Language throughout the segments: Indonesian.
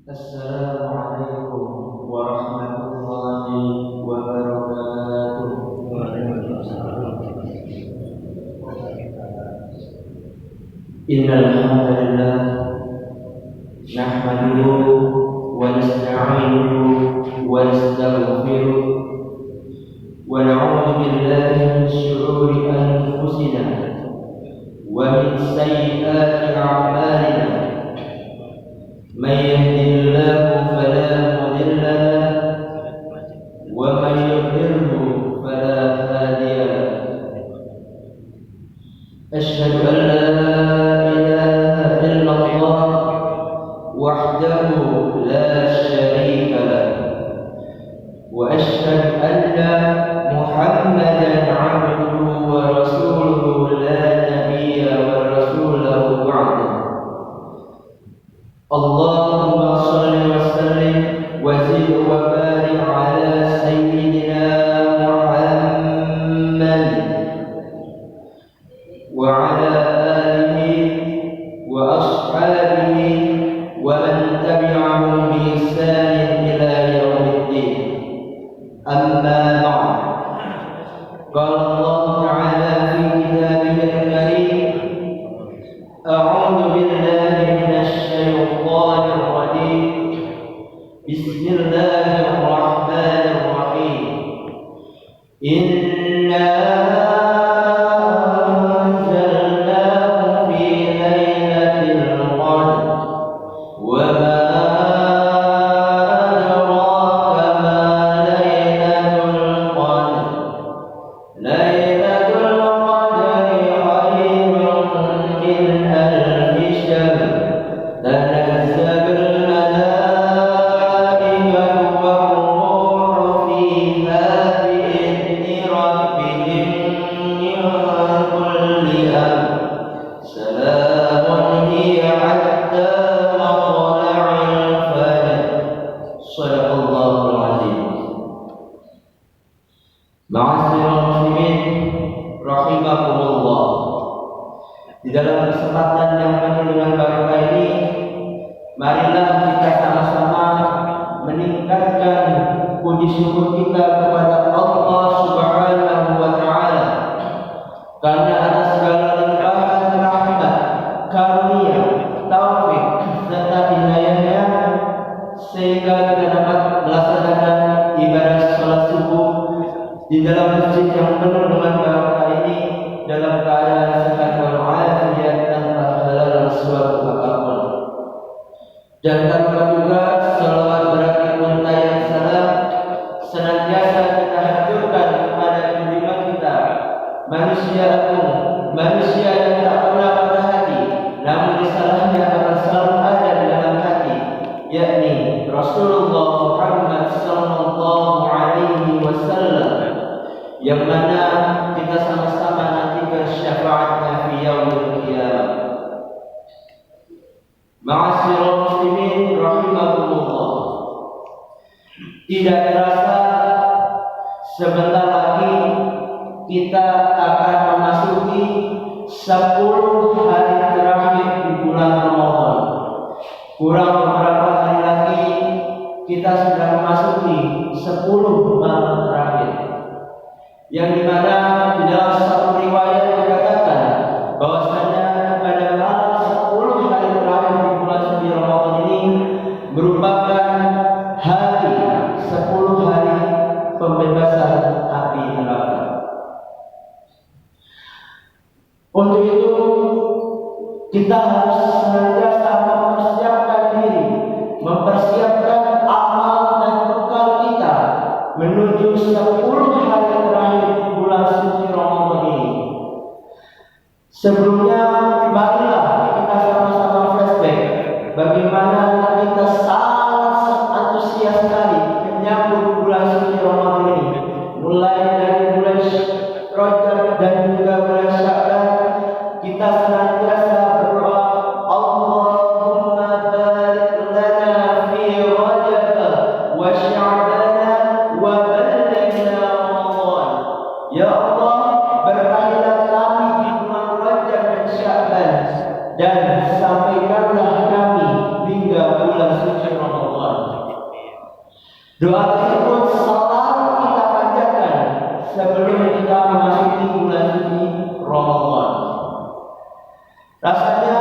Assalamualaikum warahmatullahi wabarakatuh. Innal hamdalillah nahmaduhu wa nasta'inuhu wa nastaghfiruh wa na'udzu billahi min shururi anfusina wa min sayyiati a'malina. من يهده الله فلا مضل له ومن يضلل فلا هادي له. أشهد أن لا إله إلا الله وحده لا شريك له وأشهد أن محمدا عبده ورسوله لا نبي ورسوله بعده. اللهم صل وسلم وزد وبارك على سيدنا محمد وعلى آله وأصحابه ومن تبعهم بإحسان إلى يوم الدين. أما بعد، قال الله تعالى في كتابه الكريم: أعوذ بالله من الشيطان الرجيم. بسم الله الرحمن الرحيم. إنا أنزلناه في ليلة القدر وما أدراك ما ليلة القدر. ليلة القدر خير من ألف شهر. تنزل الملائكة والروح فيها بإذن ربهم من كل أمر. سلام هي حتى مطلع الفجر. صدق الله العظيم. Ma'asyiral muslimin rahimakumullah. Di dalam kesempatan yang penuh dengan barokah ini, marilah kita sama-sama meningkatkan puji syukur kita kepada Allah Subhanahu wa taala karena atas segala limpahan rahmat, karunia, taufik serta hidayahnya sehingga kita dapat melaksanakan ibadah salat subuh di dalam masjid yang penuh dengan barokah ini dalam keadaan sehat walafiat tanpa halal suatu apapun. Dan tanpa juga salawat berakhir muntayan salam senantiasa kita haturkan kepada junjungan kita, manusia agung, manusia yang tak pernah patah hati, namun risalahnya akan selalu ada di dalam hati, yakni Rasulullah Muhammad sallallahu alaihi wasallam, yang mana kita sama-sama nantikan syafaatnya fi yaumil qiyamah. Ma'asyiral muslimin rahimakumullah. Tidak terasa sebentar lagi kita akan memasuki 10 hari terakhir di bulan Ramadan. Kurang beberapa hari lagi kita sudah memasuki 10 malam terakhir, yang dimana di dalam satu riwayat dikatakan bahwasanya pada malam 10 hari terakhir di bulan suci Ramadan ini merupakan hari 10 hari pembebasan api neraka. Untuk itu kita harus senantiasa mempersiapkan diri, mempersiapkan amal dan bekal kita menuju 10 hari terakhir di bulan suci Ramadan ini. Sebelumnya, marilah kita sama-sama flashback bagaimana kita sangat antusias sekali menyambut bulan suci Ramadan ini. Mulai dari bulan Rajab dan juga bulan Sya'ban, kita senantiasa berdoa, Allahumma barik lana fi Rajab wa Sya'ban wa ballighna Ramadan. Ya Allah, berkahilah kami di bulan Rajab dan Sya'ban, dan sampaikanlah kami hingga Doa tersebut selalu kita panjatkan sebelum kita memasuki bulan suci Ramadan. Rasanya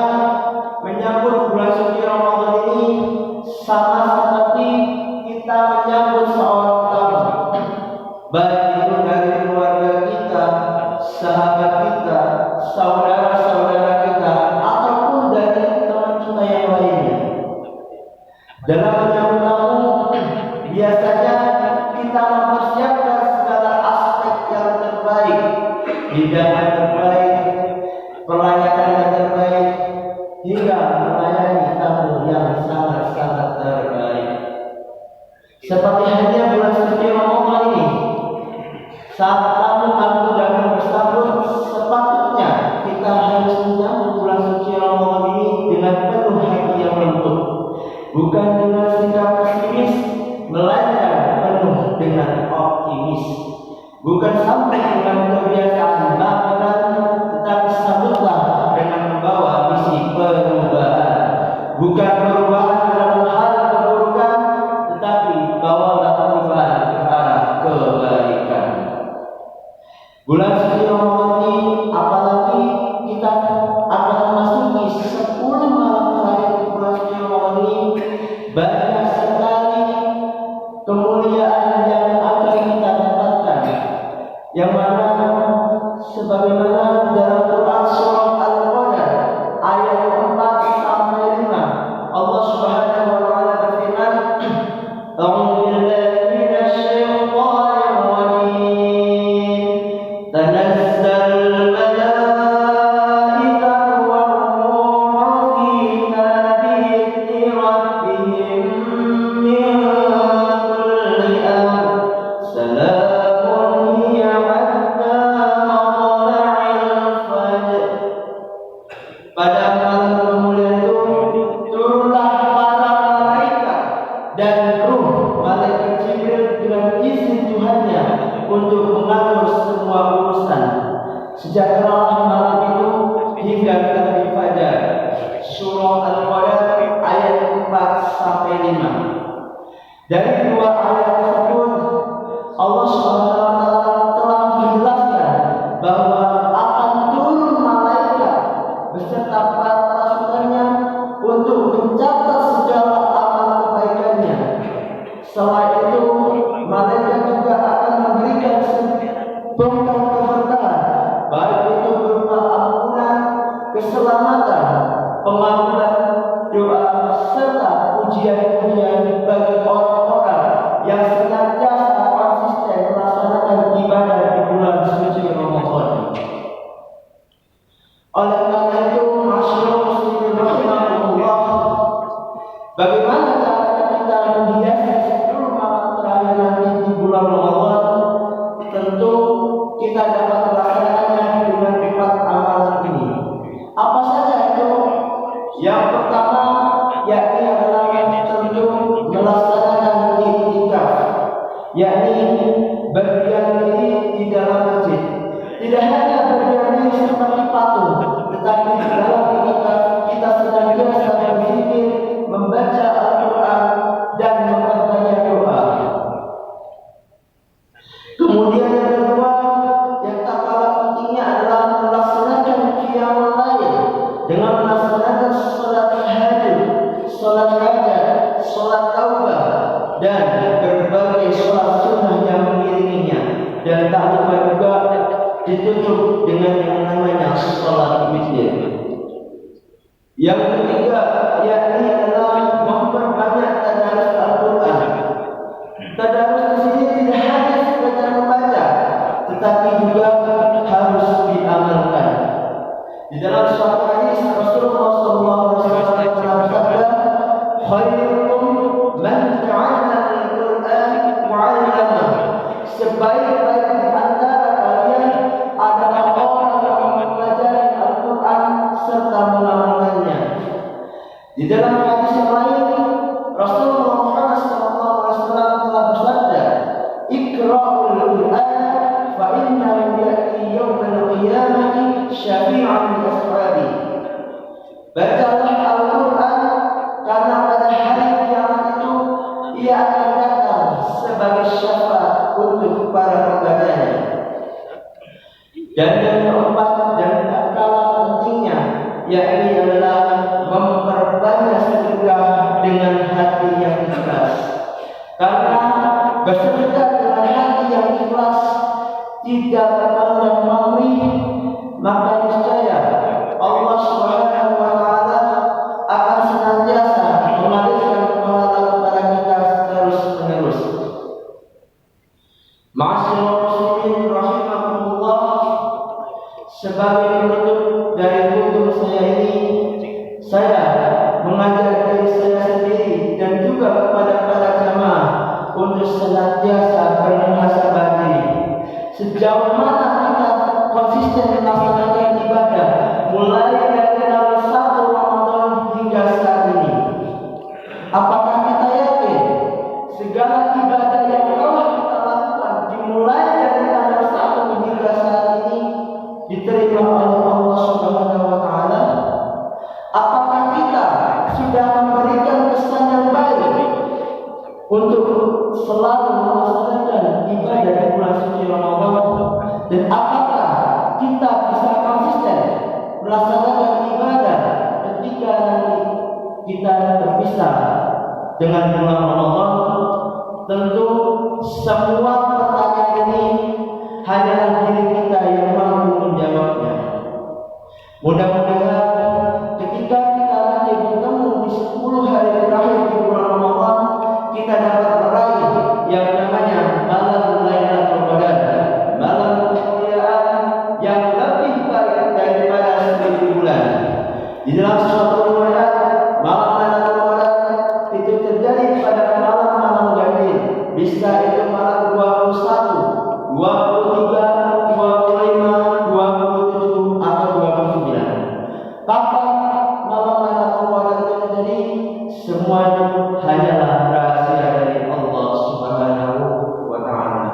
menyambut bulan suci Ramadan ini sama seperti kita menyambut seorang tamu, baik itu dari keluarga kita, sahabat kita, saudara-saudara kita, ataupun dari teman kita yang lainnya. Dalam menyambut tamu, biasanya kita mempersiapkan segala aspek yang terbaik, hidangan terbaik, pelayanan yang terbaik, hingga melayani tamu yang sangat-sangat terbaik. Seperti halnya bulan suci Ramadan ini, saat tamu-tamu datang bersambut, sepatutnya kita harus menyambut bulan suci Ramadan ini dengan penuh hati yang lembut, bukan dengan sikap pesimis, melainkan penuh dengan optimis. Bukan sampai dengan kebiasaan makan, tetapi sambutlah dengan membawa misi perubahan. Bukan perubahan dalam hal keburukan, tetapi bawalah perubahan ke arah kebaikan. Bulan suci Ramadan ini, apalagi kita akan memasuki 10 malam terakhir bulan suci Ramadan ini, banyak sekali kemuliaan yang akan kita dapatkan, yang mana sebagaimana dalam Quran surah Al-Qadar ayat 4 sampai 5, Allah Subhanahu wa taala berfirman, "A'udzu billahi minasy syaithanir rajim. Tanazzalul malaikatu war-ruhu fiha bi'izni rabbihim min kulli amr. Salamun hiya hatta matla'il fajr." Pada malam kemuliaan itu turunlah para malaikat dan ruh malaikat Jibril dengan izin Tuhannya untuk mengatur semua urusan sejak malam itu hingga terbit fajar. Surah Al-Qadar ayat 4 sampai 5. Dari dua ayat tersebut Allah Subhanahu wa taala telah menjelaskan bahwa akan turun malaikat beserta para pasukannya untuk mencatat segala amal kebaikannya. Selain itu, malaikat juga akan memberikan berkah-berkahan, baik itu berupa ampunan, keselamatan, pengampunan doa, serta ujian-ujian bagi orang-orang yang senantiasa konsisten melaksanakan ibadah di bulan suci Ramadan. Oleh karena itu, masyarakat muslimin rahimahullah, bagaimana caranya kita menghiasi 10 malam terakhir nanti di bulan Ramadan? Tentu kita dapat melaksanakannya dengan 4 amalan ini. Apa saja itu? Yang pertama yakni adalah tentu melaksanakan i'tikaf, yakni berdiam diri di dalam masjid. Tidak hanya berdiam diri seperti patung, tetapi di dalam i'tikaf kita senantiasa berzikir, membaca Al-Quran, dan memperbanyak doa. Kemudian yang kedua, yang tak kalah pentingnya adalah melaksanakan qiyamul lail dengan melaksanakan salat tahajud, salat hajat, salat taubah, dan berbagai salat sunnah yang mengiringinya. Dan tak lupa juga ditutup dengan yang namanya salat witir. Yang ketiga yakni adalah memperbanyak tadarus Al-Quran. Tadarus di sini tidak hanya sekedar membaca, tetapi juga harus diamalkan. Di dalam suatu hadis Rasulullah SAW telah bersabda, "Khairukum man ta'allama al-Qur'an wa 'allama." Sebaik-baik di antara kalian adalah orang yang mempelajari Al-Quran serta mengamalkannya. Di dalam hadis yang lain, Rasulullah Muhammad SAW telah bersabda, "Iqra'ul Qur'an fa innahu ya'ti yawmal qiyamati syafi'an li ashabi." Bacalah Al-Quran karena pada hari kiamat itu ia akan datang sebagai syafaat untuk para pembacanya. Dan yang keempat dan tak kalah pentingnya, yakni adalah memperbanyak sedekah dengan hati yang ikhlas. Karena bersedekah dengan hati yang ikhlas, tidak memandang pamrih, maka niscaya Allah Subhanahu wa taala akan senantiasa mengalirkan pahala kepada kita terus menerus. Ma'asyiral muslimin rahimakumullah, sebagai penutup dari kultur saya ini, saya mengajak diri saya sendiri dan juga kepada para jamaah untuk senantiasa bermuhasabah diri. Sejauh mana kita konsisten melaksanakan ibadah mulai dari tanggal 1 Ramadan hingga saat ini? Apakah kita yakin segala ibadah yang telah kita lakukan dimulai dari tanggal 1 hingga saat ini diterima oleh Allah Subhanahu wa taala? Apakah kita sudah memberikan kesan yang baik untuk selalu melaksanakan ibadah di bulan suci Ramadan? Dan apakah kita bisa konsisten melaksanakan ibadah ketika nanti kita berpisah dengan bulan Ramadan? Tentu semua pertanyaan ini hanyalah diri kita yang mampu menjawabnya. Mudah-mudahan ketika kita nanti bertemu di 10 hari terakhir di bulan Ramadan, kita dapat meraih yang namanya malam Lailatul Qadar, malam kemuliaan yang lebih baik daripada 1000 bulan. Di dalam suatu riwayat, malam Lailatul Qadar itu terjadi pada malam-malam ganjil. Bisa itu malam 21, 23, 25, 27 atau 29. Kapan malam Lailatul Qadar itu terjadi? Semua itu hanyalah rahasia dari Allah Subhanahu wa taala.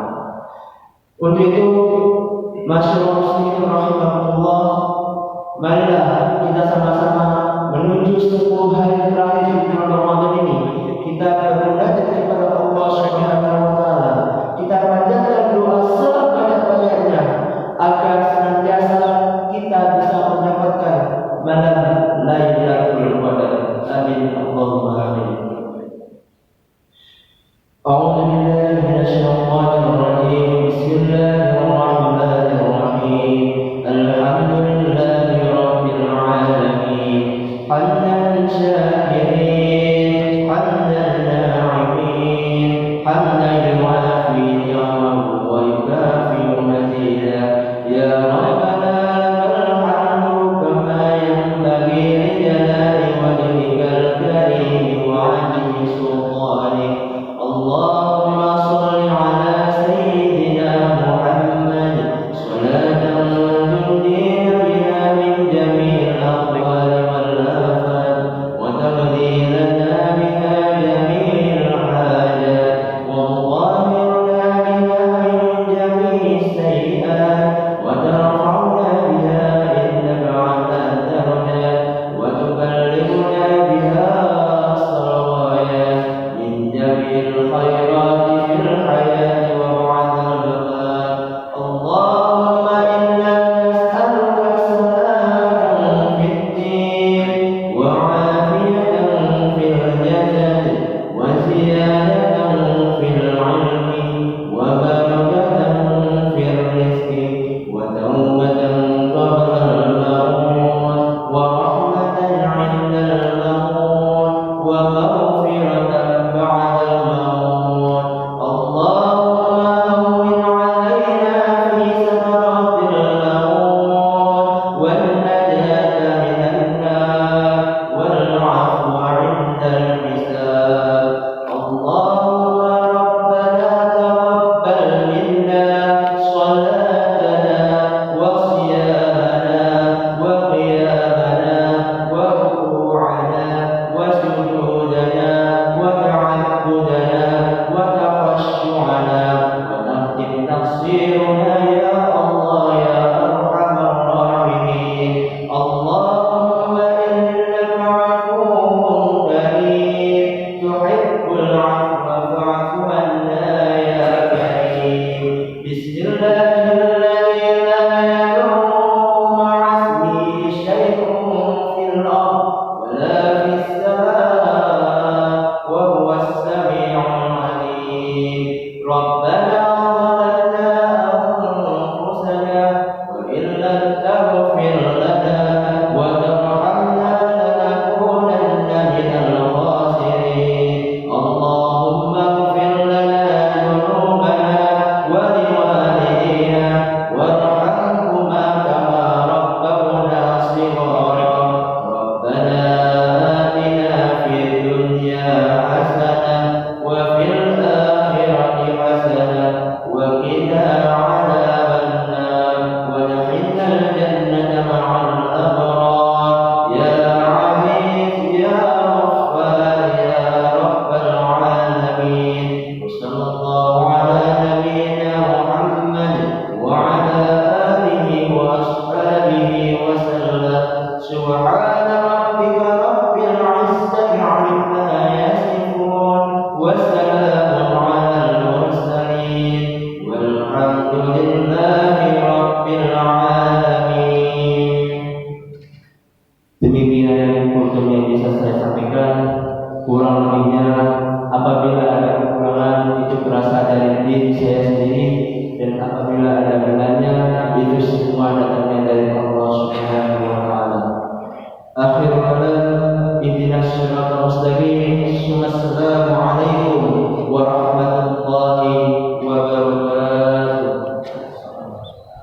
Untuk itu, masyaallah muslimin rahimakumullah, marilah kita sama-sama menuju 10 hari terakhir di bulan Ramadan ini. Kita bermunajat kepada Allah Subhanahu wa taala. Kita panjatkan doa sebanyak-banyaknya agar senantiasa kita bisa mendapatkan malam Lailatul Qadar. Amin Allahumma amin. A'udzu billahi minasyaitonir rajim. Bismillahirrahmanirrahim. Alhamdulillahi rabbil alamin. Hamdan syakirin, hamdan na'imin, hamdan yuwafi ni'amahu wa yukafi mazida. Ya Rabbana lakal hamdu kama yanbaghi li jalali wajhikal karim wa 'azimi sultanik. Allahumma shalli ala sayyidina Muhammad salatan tunjina biha min jami'il ahwali wal afat wa taqdilana biha jami'il hajat wa tutahhirna biha min jami'is sayyi'at wa tarfa'na biha indaka 'ala darajat wa tuballighuna biha as-salawat min jami'il khairati fil hayati wa ba'dal mamat. Allahumma inna nas'aluka salamatan fid din wa 'afiyatan fil jasad wa ziyadatan fil 'ilmi wa barakatan fil rizqi wa tawbatan qabla al-maut wa rahmatan 'inda al-maut wa maghfiratan ba'da al-maut. Allahumma hawwin 'alaina fi sakaratil maut wan najata minan nar wal 'afwa 'inda al-hisab. Allahumma rabbana taqabbal minna salatana wa siyamana wa qiyamana wa ruku'ana wa sujudana Demikian yang kultum yang bisa saya sampaikan. Kurang lebihnya apabila ada kekurangan itu berasal dari diri saya sendiri dan